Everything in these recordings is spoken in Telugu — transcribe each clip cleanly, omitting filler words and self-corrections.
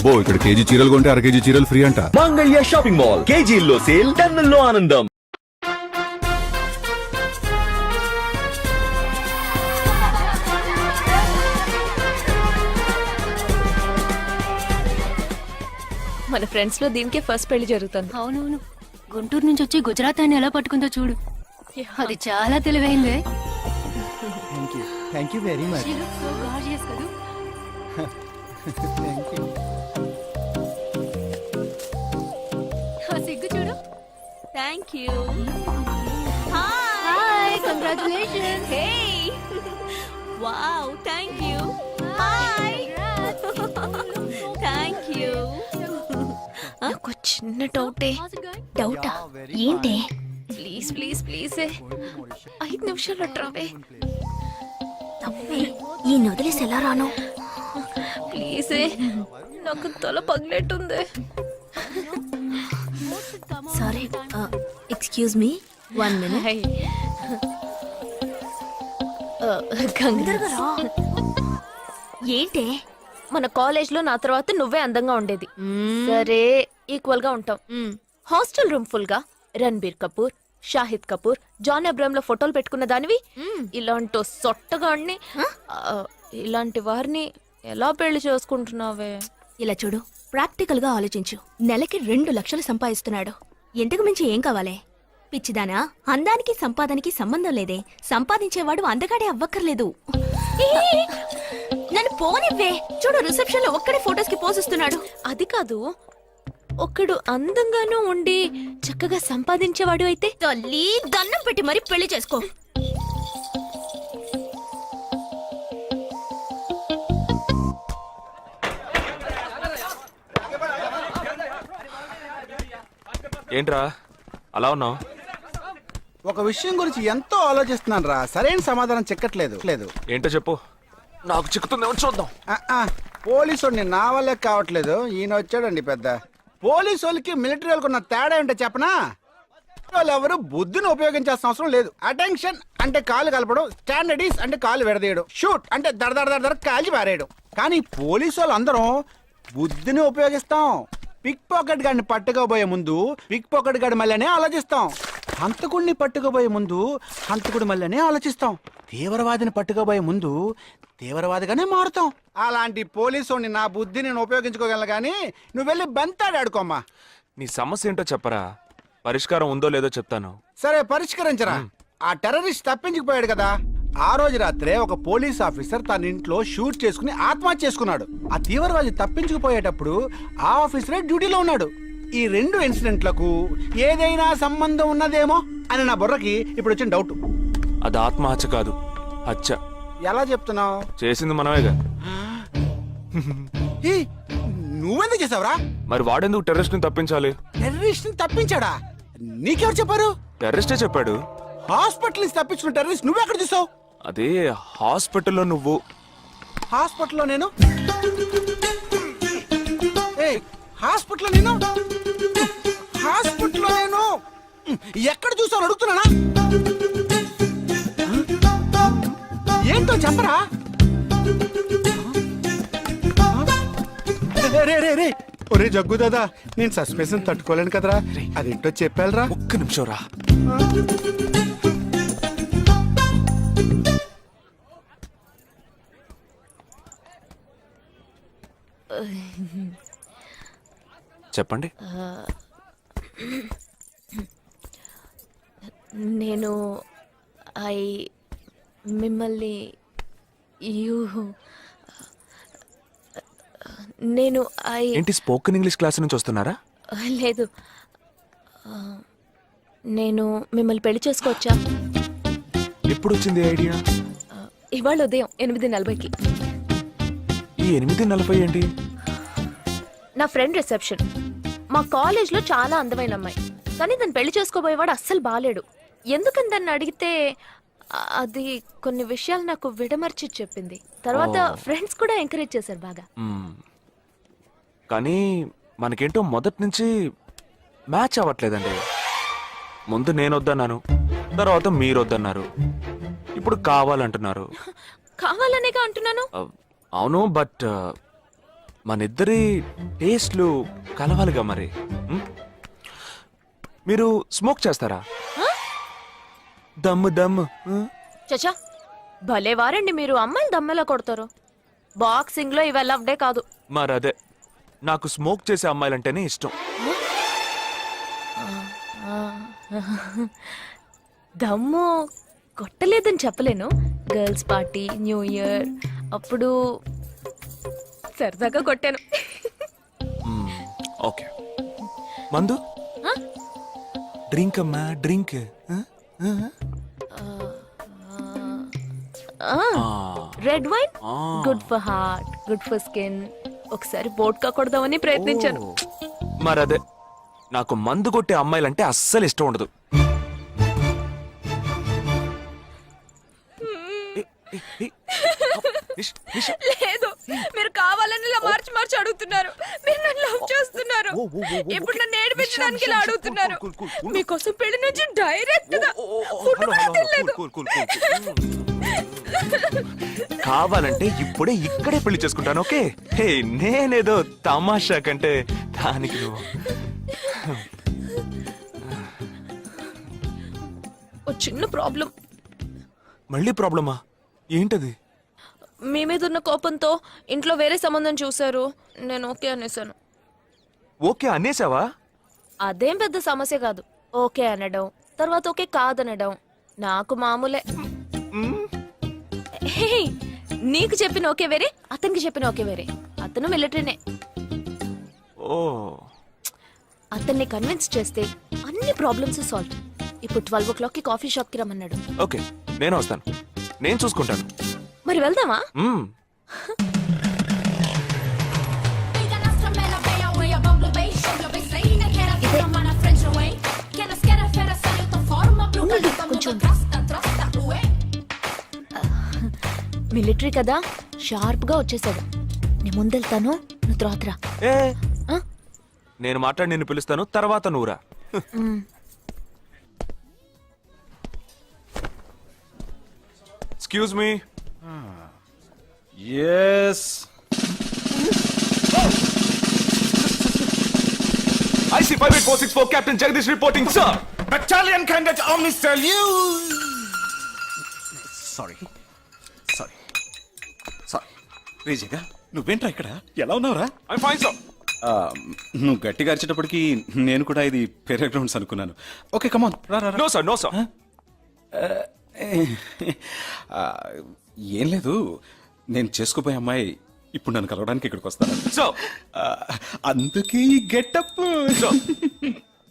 అబ్బో ఇక్కడ కేజీ చీరలు కొంటే అర కేజీ చీరలు ఫ్రీ అంట. మంగళ్య షాపింగ్ మాల్ కేజీల్లో సేల్, టన్నుల్లో ఆనందం. మన ఫ్రెండ్స్ లో దీనికే ఫస్ట్ పెళ్లి జరుగుతుంది. అవునవును, గుంటూరు నుంచి వచ్చి గుజరాత్ అని ఎలా పట్టుకుందో చూడు. అది చాలా తెలివైందే. Thank you very much. సిగ్గు చూడు. Thank you. Hi, congratulations. Hey wow, thank you. Hi thank you. నాకు చిన్న డౌటే. డౌటా? ఏంటి? ప్లీజ్ ప్లీజ్ ప్లీజ్ 5 నిమిషాలు అట్రావే. ఈ నొదిలేసి ఎలా రాను? ప్లీజ్, నాకు తల పగిలేట్టుంది. Sorry, excuse me, 1 minute. ఏంటి? మన కాలేజ్ లో నా తర్వాత నువ్వే అందంగా ఉండేది. సరే, ఈక్వల్ గా ఉంటాం. హాస్టల్ రూమ్ ఫుల్ గా రణబీర్ కపూర్, షాహిద్ కపూర్, జాన్ అబ్రామ్ లో ఫోటోలు పెట్టుకున్న దానివి ఇలాంటి సొట్టగాడిని, ఇలాంటి వారిని ఎలా పెళ్లి చేసుకుంటున్నావే? ఇలా చూడు, ప్రాక్టికల్ గా ఆలోచించు. నెలకి 2 లక్షలు సంపాదిస్తున్నాడు. ఇంతకు మించి ఏం కావాలే? పిచ్చిదానా, అందానికి సంపాదనకి సంబంధం లేదే. సంపాదించేవాడు అందగాడే అవ్వక్కర్లేదు. నన్ను పోనివ్వే. చూడు, రిసెప్షన్ లో ఒక్కడే ఫోటోస్ కి పోజిస్తున్నాడు. అది కాదు, ఒకడు అందంగానూ ఉండి చక్కగా సంపాదించేవాడు అయితే తల్లి దండం పెట్టి మరి పెళ్లి చేసుకో. ఏంట్రా అలా ఉన్నావు? ఒక విషయం గురించి ఎంతో ఆలోచిస్తున్నాను రా, సరైన సమాధానం చిక్కట్లేదు. ఏంటో చెప్పు, నాకు చిక్కుతుందేమో చూద్దాం. పోలీసు నా వల్లే కావట్లేదు. ఈయన వచ్చాడండి పెద్ద. పోలీసు వాళ్ళకి మిలిటరీ వాళ్ళకి ఉన్న తేడా ఏంటో చెప్పనా? వాళ్ళు ఎవరు బుద్ధిని ఉపయోగించాల్సిన అవసరం లేదు. అటెన్షన్ అంటే కాలు కలపడం, స్టాండర్డీస్ అంటే కాలు విడదీయడం, షూట్ అంటే దడ కాల్చి పారేయడం. కానీ పోలీసు వాళ్ళు అందరం బుద్ధిని ఉపయోగిస్తాం. పిక్ పాకెట్ గాడిని పట్టుకోబోయే ముందు పిక్ పాకెట్ గాడి మళ్ళీనే ఆలోచిస్తాం. హంతకుడిని పట్టుకోబోయే ముందు హంతకుడి మళ్ళీనే ఆలోచిస్తాం. తీవ్రవాదిని పట్టుకోబోయే ముందు తీవ్రవాదిగానే మారుతాం. అలాంటి పోలీసుని నా బుద్ధి నేను ఉపయోగించుకోగలను, కానీ నువ్వు వెళ్ళి బంతాడు ఆడుకోమ్మా. నీ సమస్య ఏంటో చెప్పరా, పరిష్కారం ఉందో లేదో చెప్తాను. సరే, పరిష్కరించరా. ఆ టెర్రరిస్ట్ తప్పించుకుపోయాడు కదా, ఆ రోజు రాత్రే ఒక పోలీస్ ఆఫీసర్ తన ఇంట్లో షూట్ చేసుకుని ఆత్మహత్య చేసుకున్నాడు. ఆ తీవ్రవాది తప్పించుకుపోయేటప్పుడు ఆ ఆఫీసరే డ్యూటీలో ఉన్నాడు. ఈ 2 ఇన్సిడెంట్లకు ఏదైనా సంబంధం ఉన్నదేమో అని నా బుర్రకి ఇప్పుడు వచ్చిన డౌట్. అది ఆత్మహత్య కాదు, హత్య. ఎలా చెప్తున్నావు? చేసింది మనమేగా. నువ్వెందుకు చేసావురా? మరి వాడెందుకు టెర్రరిస్ట్ ని తప్పించాలి? టెర్రరిస్ట్ ని తప్పించాడా? నీకెవరు చెప్పారు? టెర్రరిస్టే చెప్పాడు. హాస్పిటల్ నుంచి తప్పించిన టెర్రరిస్ట్ నువ్వెక్కడ చూసావు? అదే హాస్పిటల్లో నువ్వు. హాస్పిటల్లో నేను? హాస్పిటల్లో నేను? హాస్పిటల్లో నేను ఎక్కడ చూసావు అడుగుతున్నానా? ఏంటో చెప్పరా? రే ఒరే జగ్గు దాదా, నేను సస్పెన్షన్ తట్టుకోలేను కదరా. అదేంటో చెప్పాలరా. ఒక్క నిమిషం రా. చెప్పండి. నేను మిమ్మల్ని నేను ఏంటి, స్పోకెన్ ఇంగ్లీష్ క్లాస్ నుంచి వస్తున్నారా? లేదు, నేను మిమ్మల్ని పెళ్లి చేసుకోవచ్చా? ఎప్పుడు వచ్చింది ఐడియా? ఇవాళ ఉదయం 8:40కి. ఈ 8:40 ఏంటి? నా ఫ్రెండ్ రిసెప్షన్. మా కాలేజ్ లో చాలా అందమైన అమ్మాయి, కానీ దాన్ని పెళ్లి చేసుకోబోయేవాడు అస్సలు బాలేడు. ఎందుకని దాన్ని అడిగితే అది కొన్ని విషయాలు నాకు విడమర్చి చెప్పింది. తర్వాత ఫ్రెండ్స్ కూడా ఎంకరేజ్ చేశారు బాగా. కానీ మనకేంటో మొదటి నుంచి మ్యాచ్ అవ్వట్లేదండి. ముందు నేను వద్దన్నాను, తర్వాత మీరు వద్దన్నారు, ఇప్పుడు కావాలంటున్నారు. కావాలనేగా అంటున్నాను. అవును, బట్ మనిద్దరి టేస్ట్లు కలవాలిగా మరి. మ్? మీరు స్మోక్ చేస్తారా? దమ్ము దమ్ము. చచా భలే వారండి మీరు, అమ్మాయిలు దమ్మెలా కొడతారు. బాక్సింగ్ లో ఇవి లవ్ డే కాదు. మరదే, నాకు స్మోక్ చేసే అమ్మాయిలంటేనే ఇష్టం. దమ్ము కొట్టలేదని చెప్పలేను. గర్ల్స్ పార్టీ, న్యూ ఇయర్ అప్పుడు సరదాగా కొట్టాను. ఓకే, మందు డ్రింక్ అమ్మా, drink. Red wine good for heart, good for skin. ఒకసారి బోట్కా కొడదామని ప్రయత్నించాను. మరదే, నాకు మందు కొట్టే అమ్మాయిలంటే అస్సలు ఇష్టం ఉండదు. లేదు, మీరు కావాలని ఇలా మార్చి మార్చి అడుగుతున్నారు. మీరు నన్ను లవ్ చేస్తున్నారు. ఇప్పుడు నన్ను ఏడిపించడానికి ఇలా అడుగుతున్నారు. మీకోసం పెళ్లి నుంచి డైరెక్ట్ గా ఫుడ్ కూడా తినలేదు. కావాలంటే ఇప్పుడే ఇక్కడే పెళ్లి చేసుకుంటాను. ఓకే, హే, నేనేదో తమాషా కంటే దానికి నువ్వు. ఓ చిన్న ప్రాబ్లం. మళ్ళీ ప్రాబ్లమా? ఏంటది? మీ మీద ఉన్న కోపంతో ఇంట్లో వేరే సంబంధం చూశారు. నేను ఓకే అనేసాను. ఓకే అనేసావా? అదేం పెద్ద సమస్య కాదు. ఓకే అనడం, తర్వాత ఓకే కాదనడం నాకు మామూలే. హే, నీకు చెప్పిన ఓకే వేరే, అతనికి చెప్పిన ఓకే వేరే. అతను మిలిటరీనే. ఓ, అతన్ని కన్విన్స్ చేస్తే అన్ని ప్రాబ్లమ్స్ సాల్వ్. ఇప్పుడు 12 o'clockకి కాఫీ షాప్ కి రమ్మన్నాడు. ఓకే, నేను వస్తాను, నేను చూసుకుంటాను. మరి వెళ్దామా? మ్మ్. మిలిటరీ కదా, షార్ప్ గా వచ్చేసాడు. నేను ముందెళ్తాను, నువ్వు తర్వాత రా. ఏ, ఆ? నేను మాట్లాడి నిన్ను పిలుస్తాను, తర్వాత నువ్వురా. Excuse me. Yes IC 58464 Captain Jagdish reporting, sir. Battalion candidate army salute. Sorry రేజేగా, నువ్వేంట్రా ఇక్కడ? ఎలా ఉన్నావురా? I'm fine, sir. నువ్వు గట్టిగా అరిచేటప్పటికి నేను కూడా ఇది పేరే గ్రౌండ్స్ అనుకున్నాను. ఓకే, కమాన్, రా రా రా. No, sir, no, sir. ఏం లేదు, నేను చేసుకోబోయే అమ్మాయి ఇప్పుడు నన్ను కలవడానికి ఇక్కడికి వస్తాను. Sir. అందుకే ఈ గెటప్.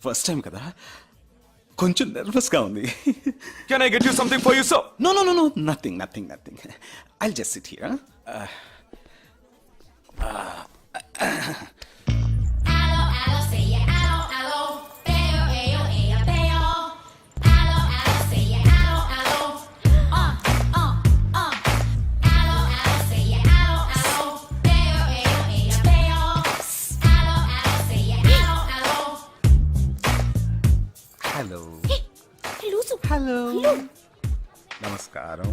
ఫస్ట్ టైం కదా, కొంచెం నర్వస్ గా ఉంది. Can I get you something for you, sir? No nothing. I just sit here. Hello, నమస్కారం.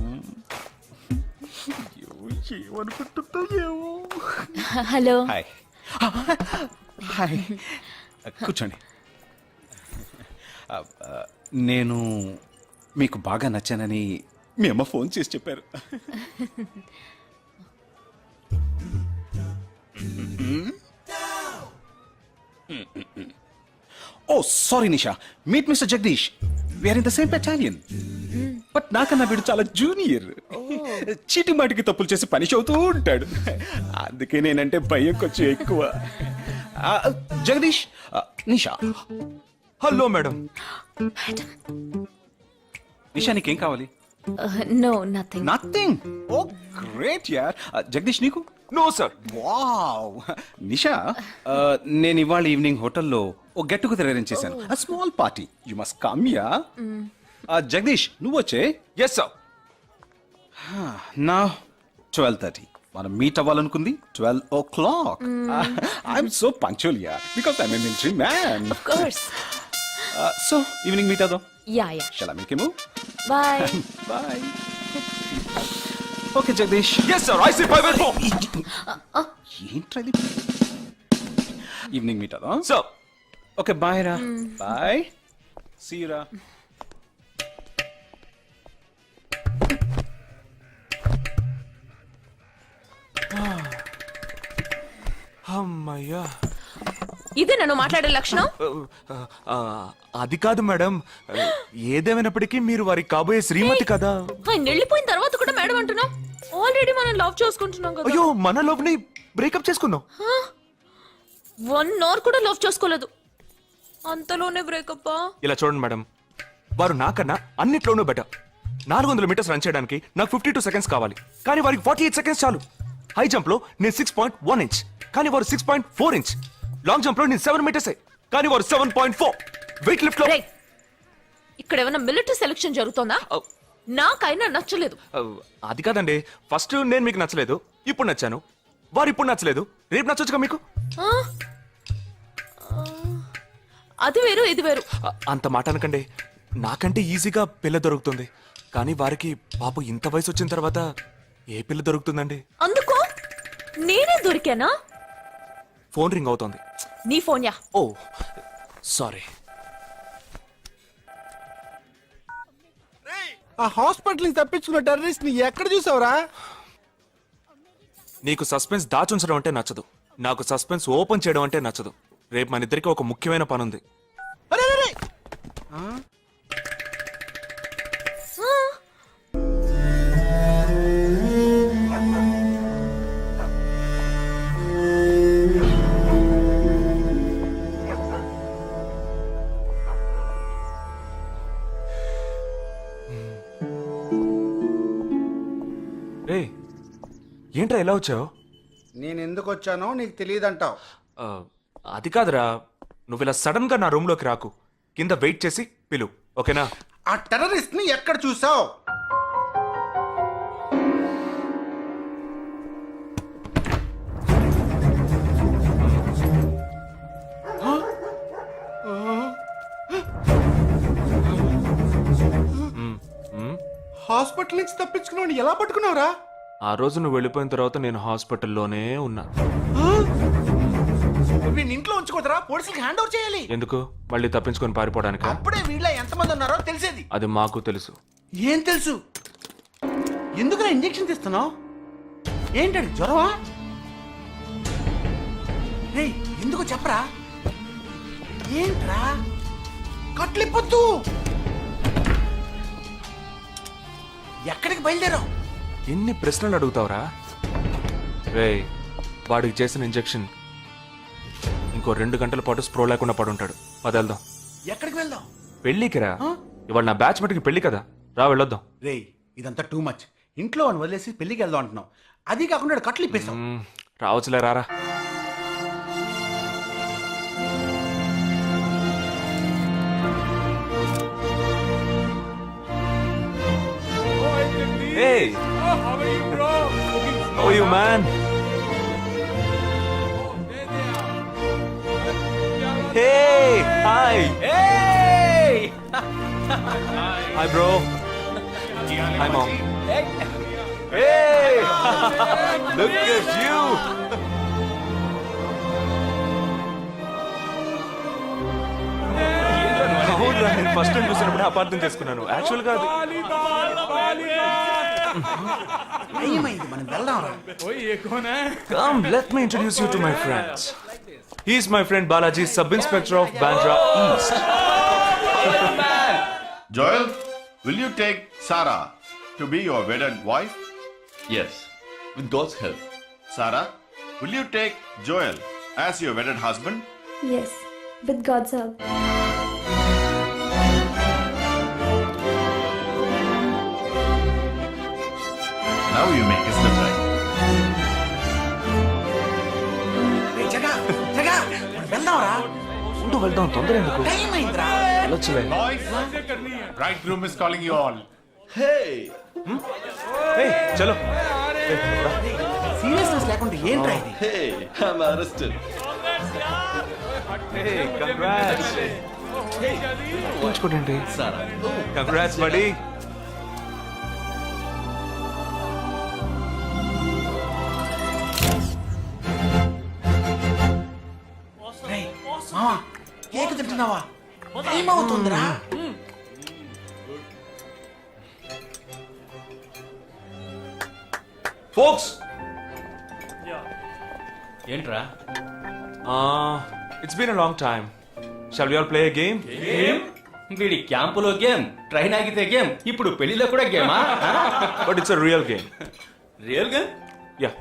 ఏమనుకుంటుందో ఏమో. హలో. హాయ్, కూర్చోండి. నేను మీకు బాగా నచ్చానని మీ అమ్మ ఫోన్ చేసి చెప్పారు. Oh sorry Nisha, meet mister Jagdish. We're in the same battalion. But నాకన్నా వీడు చాలా జూనియర్. చీటి మాటికి తప్పులు చేసి పనిష్ అవుతూ ఉంటాడు. అందుకే నేనంటే భయం కొంచెం ఎక్కువ. జగదీష్, నిషా. Hello madam. నిషా, నీకేం కావాలి? No, nothing. Nothing. Oh great యార్. జగదీష్, నీకు? No, sir. వావ్. నిషా, నేను ఇవాళ ఈవినింగ్ హోటల్లో ఓ గెట్ టుగెదర్ అరేంజ్ చేశాను. Small party, you must come yeah. Jagdish, నువ్వు వచ్చే. Yes, sir. నా 12:30 మనం మీట్ అవ్వాలనుకుంది 12 o'clock. I'm so punctual yeah, because I'm a military man. Of course. So evening meet అవుదాం. Yeah. Shall I make a move? Bye. Bye. Okay, Jagdish. Yes, sir. IC 584. ఏంట్రది ఈవినింగ్ మీట్ అదా సో ఓకే బాయ్ రా బాయ్ సీరా అమ్మయ్యా. ఇదే నన్ను మాట్లాడే లక్షణం. ఆ, అది కాదు మేడం, ఏదేమైనప్పటికీ మీరు వారి కాబోయే శ్రీమతి కదా. ఆయన వెళ్ళిపోయిన తర్వాత కూడా మేడం అంటున్నాం. ఆల్రెడీ మనం లవ్ చేసుకుంటున్నాం కదా. అయ్యో, మన లోపుని బ్రేకప్ చేసుకున్నాం. 1 అవర్ కూడా లవ్ చేసుకోలేదు, అంతలోనే బ్రేకప్. ఇలా చూడండి మేడం, వారు నాకన్నా అన్నిట్లోనూ బెటర్. 400 మీటర్స్ రన్ చేయడానికి నాకు 52 సెకండ్స్ కావాలి, కానీ వారికి 48 సెకండ్స్ చాలు. హై జంప్ లో నేను 6.1 ఇంచ్, కానీ వారు 6.4 ఇంచ్. లాంగ్ జంప్ లో నేను 7 మీటర్సే, కానీ వారు 7.4. వెయిట్ లిఫ్ట్ లో రేయ్, ఇక్కడ ఏమైనా మిలిటరీ సెలక్షన్ జరుగుతోందా? నాకైనా నచ్చలేదు. అది కాదండి, ఫస్ట్ నేను మీకు నచ్చలేదు, ఇప్పుడు నచ్చాను. వారు ఇప్పుడు నచ్చలేదు, రేపు నచ్చొచ్చుగా మీకు. ఆ? అది వేరు ఇది వేరు. అంత మాట అనకండి, నాకంటే ఈజీగా పిల్ల దొరుకుతుంది, కానీ వారికి పాప ఇంత వయసు వచ్చిన తర్వాత ఏ పిల్ల దొరుకుతుందండి? అందుకు నేనే దొరికానా? ఫోన్ రింగ్ అవుతోంది. నీ ఫోన్ యా. ఓ సారీ. ఆ హాస్పిటల్ నుంచి తప్పించుకున్న టెర్రరిస్ట్ ని ఎక్కడ చూసావురా? నీకు సస్పెన్స్ దాచుంచడం అంటే నచ్చదు, నాకు సస్పెన్స్ ఓపెన్ చేయడం అంటే నచ్చదు. రేపు మన ఇద్దరికి ఒక ముఖ్యమైన పని ఉంది. అరే అరే, అరే! రే, ఏంట్రా ఎలా వచ్చావు? నేను ఎందుకు వచ్చానో నీకు తెలియదంటావు. అది కాదురా, నువ్వు ఇలా సడన్ గా నా రూమ్ లోకి రాకు, కింద వెయిట్ చేసి పిలు, ఓకేనా? ఆ టెర్రరిస్ట్ ని ఎక్కడ చూసావు? హాస్పిటల్ నుంచి తప్పించుకున్నావు, ఎలా పట్టుకున్నావురా? ఆ రోజు నువ్వు వెళ్ళిపోయిన తర్వాత నేను హాస్పిటల్లోనే ఉన్నా. వీడిని ఇంట్లో ఉంచుకోదరా, పోలీసులకు హ్యాండ్ ఓవర్ చేయాలి. ఎందుకు? మళ్ళీ తప్పించుకొని పారిపోవడానికి? అప్పుడే వీళ్ళ ఎంతమంది ఉన్నారో తెలిసేది. అది మాకు తెలుసు. ఏం తెలుసు? ఎందుకురా ఇంజెక్షన్ తీస్తున్నావు? ఏంటండి జ్వరమా? రేయ్, ఎందుకు చెప్పరా? ఏంట్రా కట్లిప్పొద్దు. ఎక్కడికి బయలుదేరావు? ఎన్ని ప్రశ్నలు అడుగుతావురా? రే, వాడికి చేసిన ఇంజెక్షన్ ఇంకో 2 గంటల పాటు స్ప్రో లేకుండా పడుంటాడు. పదేళ్దాం. ఎక్కడికి వెళ్దాం? పెళ్ళికి రా. ఇవాళ నా బ్యాచ్ మటుకి పెళ్లి కదా, రా వెళ్ళొద్దాం. రేయ్, ఇదంతా టూ మచ్. ఇంట్లో అని వదిలేసి పెళ్లికి వెళ్దాం అంటున్నావు, అది కాకుండా ఈడ కట్లు ఇప్పేసావు. రావచ్చులే, రారా. Hey! How are you, man? Hey! Hi! Hey! Hi, bro. Hi, mom. Hey! Look at you! అవునురా, నేను ఫస్ట్ టైం చూసినప్పుడు అపార్థం చేసుకున్నాను. యాక్చువల్ గా అది ఏమైంది? మనం వెళ్దాం రా. Come, let me introduce you to my friends. He's my friend Balaji, Sub-Inspector of Bandra East. Joel, will you take Sarah to be your wedded wife? Yes, with God's help. Sarah, will you take Joel as your wedded husband? Yes, with God's help. Now you may kiss them right. రేయ్, జగా, జగా, మనం వెళ్దాం రా. ఉండు, వెళ్దాం, తొందర ఎందుకు? టైం అయిందిరా. వెళ్ళొచ్చులే. Boys, bridegroom is calling you all. Hey! Hey, చలో. సీరియస్నెస్ లేకుండా ఏంట్రా ఇది? Hey, I'm arrested. Hey, congrats. ఉంచుకోండి. Sarah. Congrats, buddy. కేక్ తింటున్నావా ఏమవుతుందిరా ఫోక్స్ ఏంట్రా it's been a long time shall we all play a game వీడి క్యాంపులో గేమ్ ట్రైన్ ఆగితే గేమ్ ఇప్పుడు పెళ్లిలో కూడా గేమా but it's a real game real game yeah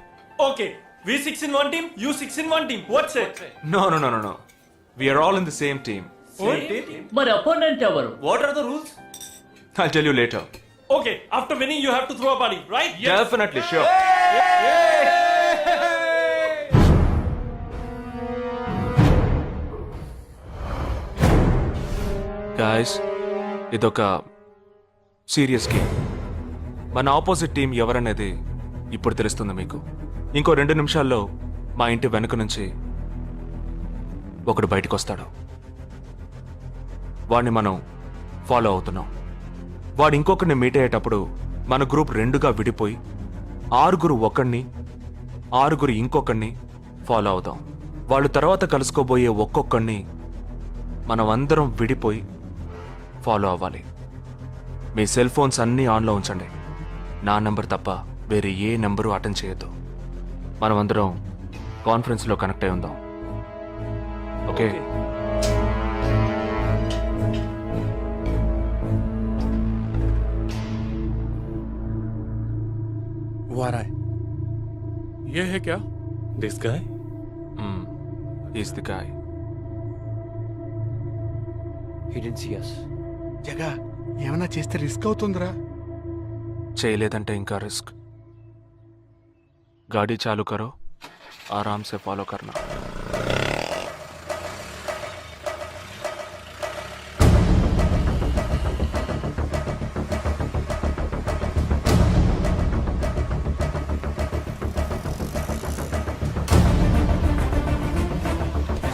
Okay, we 6 in one team, you 6 in one team. What's it? No. We are all in the same team. మరి అపోనెంట్ ఎవరు? What are the rules I'll tell you later. Okay, after winning you have to throw a party, right? Definitely, sure. Guys, ఇదొక సీరియస్ గేమ్. మన ఆపోజిట్ టీం ఎవరనేది ఇప్పుడు తెలుస్తుంది మీకు. ఇంకో 2 నిమిషాల్లో మా ఇంటి వెనుక నుంచి ఒకడు బయటకు వస్తాడు. వాడిని మనం ఫాలో అవుతున్నాం. వాడు ఇంకొకరిని మీట్ అయ్యేటప్పుడు మన గ్రూప్ 2గా విడిపోయి 6 ఒకడిని 6 ఇంకొకరిని ఫాలో అవుదాం. వాళ్ళు తర్వాత కలుసుకోబోయే ఒక్కొక్కడిని మనం అందరం విడిపోయి ఫాలో అవ్వాలి. మీ సెల్ ఫోన్స్ అన్నీ ఆన్లో ఉంచండి. నా నెంబర్ తప్ప వేరే ఏ నెంబరు అటెండ్ చేయొద్దు. మనం అందరం కాన్ఫరెన్స్లో కనెక్ట్ అయి ఉందాం. ఓకే? ये है क्या? This guy? Is the guy. He didn't see us. జగా ఏమన్నా చేస్తే రిస్క్ అవుతుందిరా చేయలేదంటే ఇంకా రిస్క్. गाड़ी चालू करो, आराम से फॉलो करना.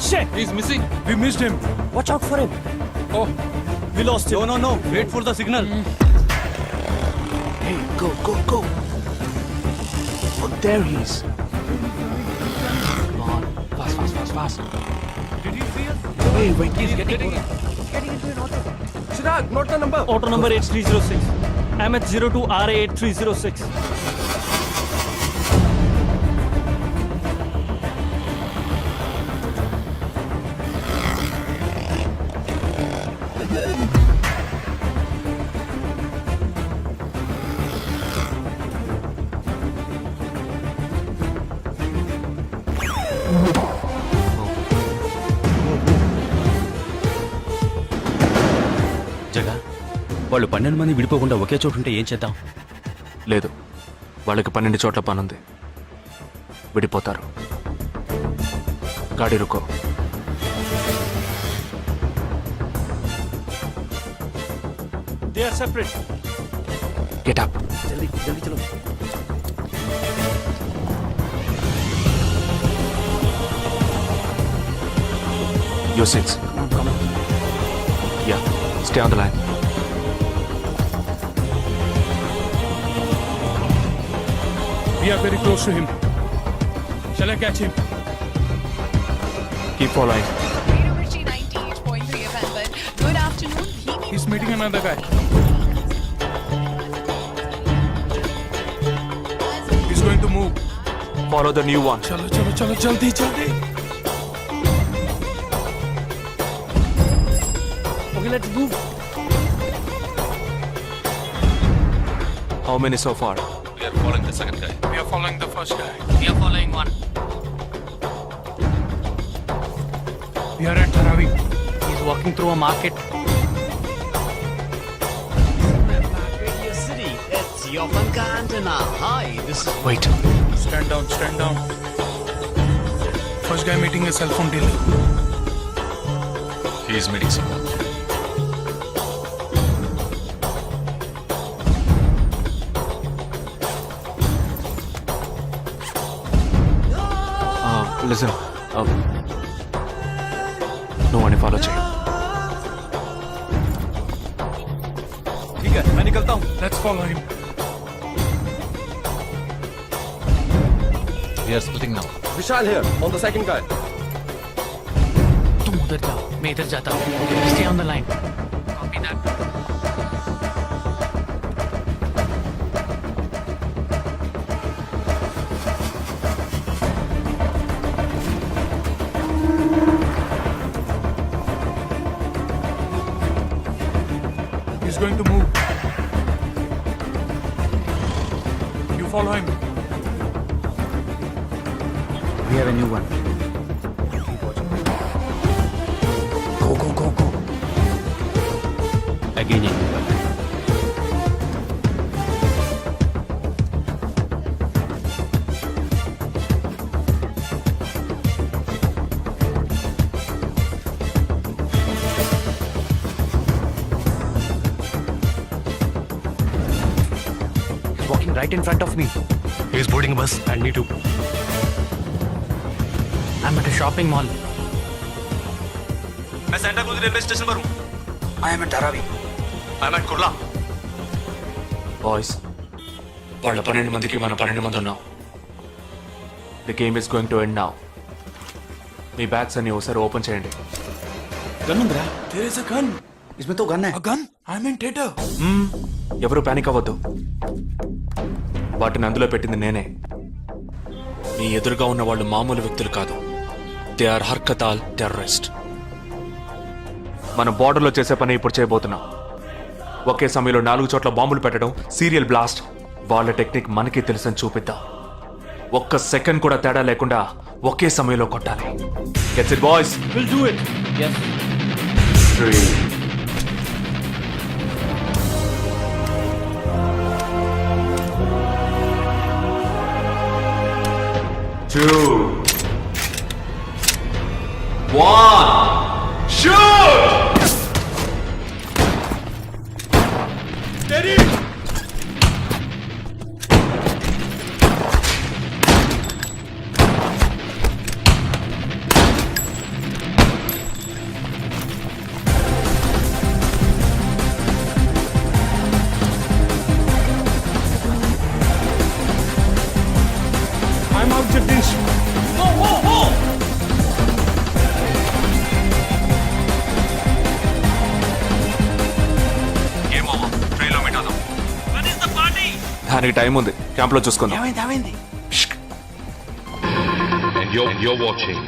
Shit! He's missing. We missed him. Watch out for him. Oh, we lost him. No. Wait for the signal. Hey, go. Oh, there he is. Come on, fast. Did he see us? Hey, wait. He's getting into an auto. Chirag, note the number. Auto number 8306. MH02 RA 8306. జగా వాళ్ళు 12 మంది విడిపోకుండా ఒకే చోటు ఉంటే ఏం చేద్దాం? లేదు, వాళ్ళకి 12 చోట్ల పనుంది. విడిపోతారు. గాడి రుకో. They are separate. Get up. జల్దీ చలో. Your seats. Come on. Yeah, stay on the line. We are very close to him. Shall I catch him? Keep following. University 98.3 FM, but good afternoon. He's meeting another guy. He's going to move. Follow the new one. चलो जल्दी. Okay, let's move. How many so far? We are following the second guy. We are following the first guy. We are following one. We are at Dharavi. He's walking through a market. City. It's Yopanka Antenna. Hi, this is... Wait. Stand down. First guy meeting a cell phone dealer. He is meeting someone. Listen. No one follow check. ठीक है, मैं निकलता हूँ. Let's follow him. We are splitting now. Vishal here on the second guy. उधर जाओ, मैं इधर जाता हूँ. Stay on the line. Copy that. He's going to move. You follow him. We have a new one. Go. Again, He's walking right in front of me. He's boarding a bus and me too. I'm at a shopping mall. मैं सेंटा क्रूज रेलवे स्टेशन पर हूँ. I am at Dharavi. I'm at Kurla. Boys, వాళ్ళ 12 మందికి మనం 12 మంది ఉన్నాం. The game is going to end now. Me bags అన్ని ఒకసారి ఓపెన్ చేయండి. గన్ ఉందిరా? There is a gun. इसमें तो गन है. A gun? I'm in theater. ఎవరు పానిక్ అవ్వద్దు. వాటిని అందులో పెట్టింది నేనే. మీ ఎదురుగా ఉన్న వాళ్ళు మామూలు వ్యక్తులు కాదు. They are Harkatul terrorist. మనం బార్డర్లో చేసే పని ఇప్పుడు చేయబోతున్నాం. ఒకే సమయంలో 4 చోట్ల బాంబులు పెట్టడం, సీరియల్ బ్లాస్ట్. వాళ్ళ టెక్నిక్ మనకి తెలుసని చూపిద్దాం. ఒక్క సెకండ్ కూడా తేడా లేకుండా ఒకే సమయంలో కొట్టాలి. Gets it boys? We'll do it. Yes. 3 2 1 shoot! Steady! I'm out, Jagdish. Whoa! దానికి టైం ఉంది. క్యాంప్ లో చూసుకుందాం. ఏమైంది? And you're watching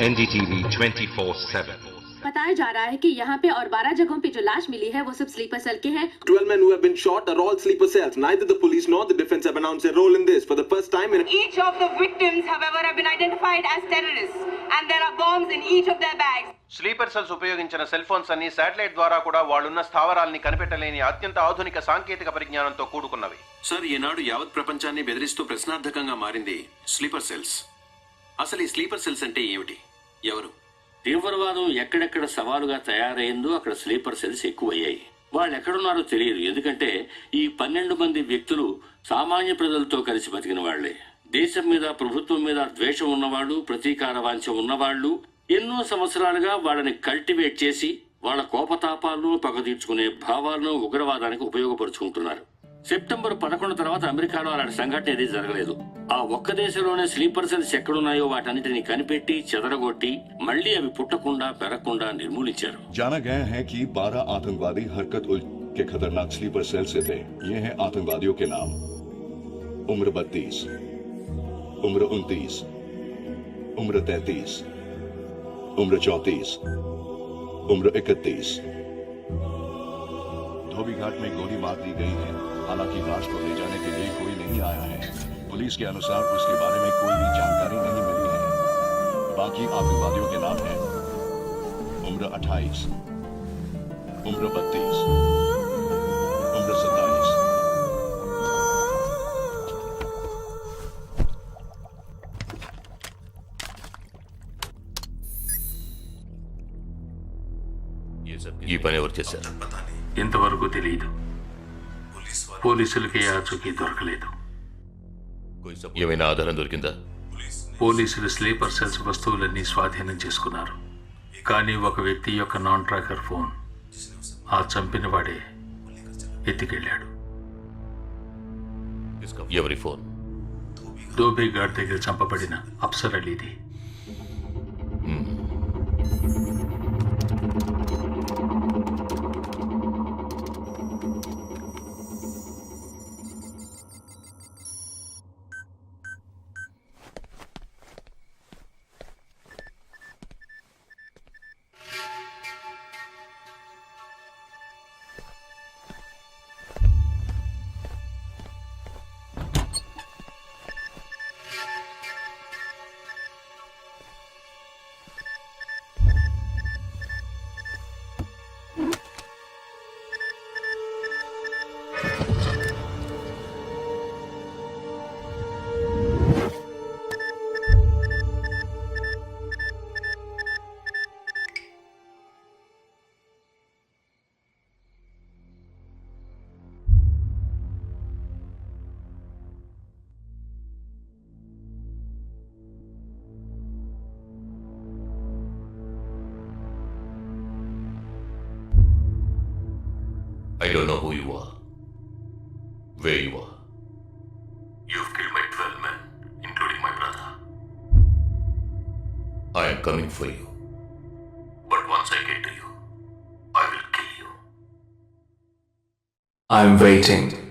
NDTV 24/7. बताया जा रहा है कि यहाँ पे और 12 जगहों पे जो लाश मिली है वो सब स्लीपर सेल के हैं. 12 men who have been shot are all sleeper cells. Neither the police nor the defense have announced a role in this. For the first time in Each of the victims, however, have been identified as terrorists, and there are bombs in each of their bags. Sleeper cells ఉపయోగించిన సెల్ ఫోన్స్ అన్ని శాటిలైట్ ద్వారా కూడా వాళ్ళున్న స్థావరాల్ని కనిపెట్టలేని అత్యంత ఆధునిక సాంకేతిక పరిజ్ఞానంతో కూడుకున్నవి. సార్, ఈనాడు యావత్ ప్రపంచాన్ని బెదిరిస్తూ ప్రశ్నార్థకంగా మారింది స్లీపర్ సెల్స్. అసలు ఈ స్లీపర్ సెల్స్ అంటే ఏమిటి? ఎవరు? తీవ్రవాదం ఎక్కడెక్కడ సవాలుగా తయారైందో అక్కడ స్లీపర్ సెల్స్ ఎక్కువయ్యాయి. వాళ్ళు ఎక్కడున్నారో తెలియదు. ఎందుకంటే ఈ 12 మంది వ్యక్తులు సామాన్య ప్రజలతో కలిసి బతికిన వాళ్లే. దేశం మీద, ప్రభుత్వం మీద ద్వేషం ఉన్నవాళ్ళు, ప్రతీకార వాంఛ ఉన్నవాళ్లు ఎన్నో సంవత్సరాలుగా వాళ్ళని కల్టివేట్ చేసి వాళ్ళ కోపతాపాలను, పగ తీర్చుకునే భావాలను ఉగ్రవాదానికి ఉపయోగపరుచుకుంటున్నారు. సెప్టెంబర్ 11 తర్వాత అమెరికాలో అలాంటి సంఘటన ఏది జరగలేదు. ఆ ఒక్క దేశంలోనే స్లీపర్ సెల్స్ ఎక్కడున్నాయో వాటన్నిటిని కనిపెట్టి చెదరగొట్టి మళ్లీ అవి పుట్టకుండా పెరగకుండా నిర్మూలించారు. जाना गया है कि 12 आतंकवादी हरकत उल के खतरनाक स्लीपर सेल से थे. ये हैं आतंकवादियों के नाम: उम्र 32, उम्र 29, उम्र 33, उम्र 34, उम्र 31. धोबी घाट में गोली मार दी गई है. हालांकि लाश को ले जाने के लिए कोई नहीं आया है. पुलिस के अनुसार उसके बारे में कोई भी जानकारी नहीं मिली है. बाकी आतंकवादियों के नाम हैं: उम्र 28, उम्र 32, उम्र 27. ఈ పని ఎవరు చేశారు? ఇంతవరకు తెలియదు. పోలీసులకి ఆచూకీ దొరకలేదు. ఏమైనా ఆధారం దొరికిందా? పోలీసులు స్లీపర్ సెల్స్ వస్తువులన్నీ స్వాధీనం చేసుకున్నారు. కానీ ఒక వ్యక్తి యొక్క నాన్ ట్రాకర్ ఫోన్ ఆ చంపిన వాడే ఎత్తికెళ్ళాడు. ఎవరి ఫోన్? ధోబీ ఘాట్ దగ్గర చంపబడిన Afsar అలీది. I don't know who you are, where you are. You've killed my 12 men, including my brother. I am coming for you. But once I get to you, I will kill you. I'm waiting.